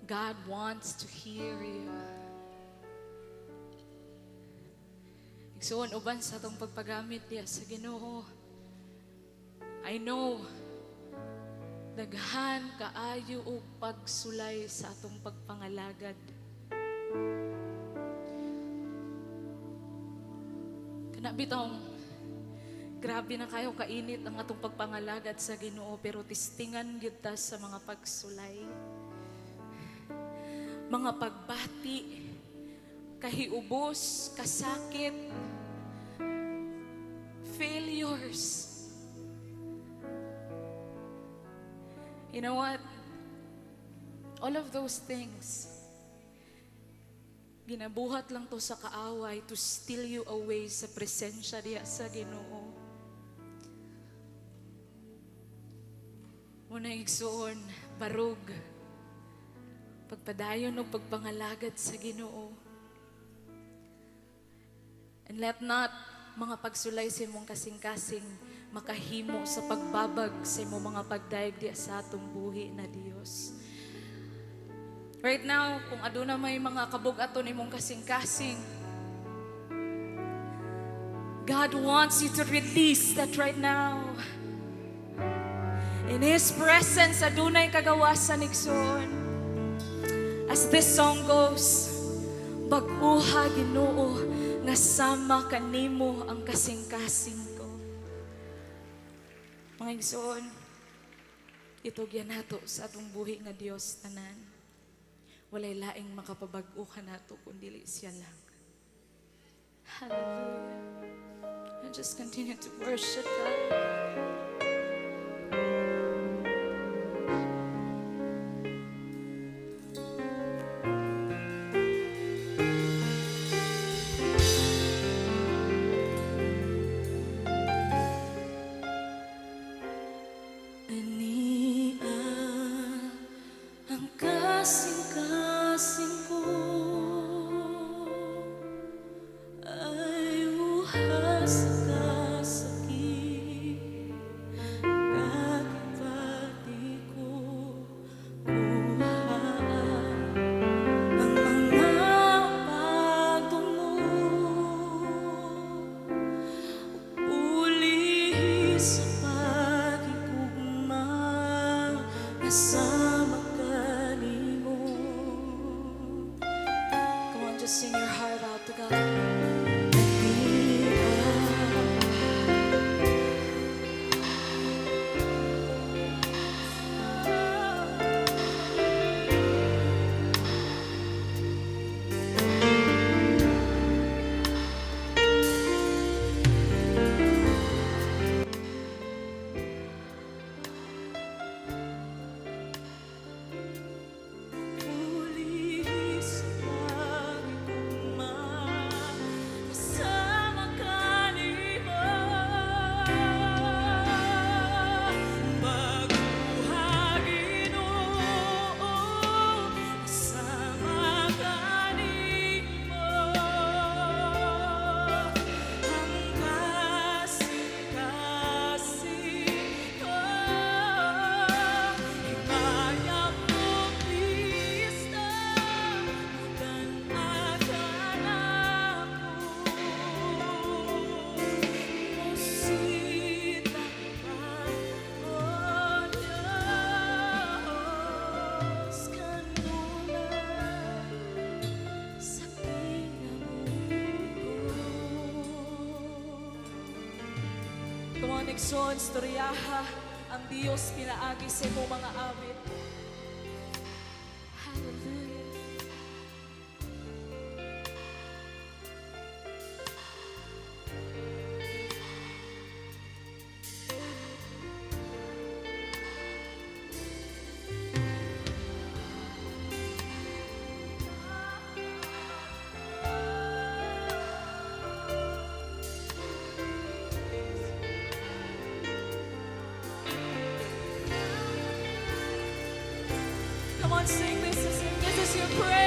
God wants to hear you. Igsoon uban sa atong pagpagamit diya sa Ginoo. I know daghan kaayo og pagsulay sa atong pagpangalagad. Kana bitong grabe na kayo kainit ang atong pagpangalagad sa Ginoo, pero tistingan gyud ta sa mga pagsulay. Mga pagbati, kahiubos, kasakit, failures. You know what? All of those things, ginabuhat lang to sa kaaway to steal you away sa presensya diya sa Ginoo. Muna igsoon, barog, pagpadayon o pagpangalagad sa Ginoo. And let not mga pagsulay sa imong kasing-kasing makahimo sa pagbabag sa imong mga pagdaig diya sa atong buhi na Dios. Right now, kung aduna may mga kabug-aton imong kasing-kasing, God wants you to release that right now. In His presence, adunay kagawasan igsoon. As this song goes, bag-uha Ginoo nga sama kanimo ang kasing-kasing ko. Mga igsoon, itugyan nato sa atong buhi nga Dios tanan. Walay laing makapabag-o ka nato kundi siya lang. Hallelujah. And just continue to worship God. Just sing your heart out to God. Igsoon, storyaha ang Diyos pinaagi sa imo mga awit. Hallelujah. Come on, sing this. This is your praise.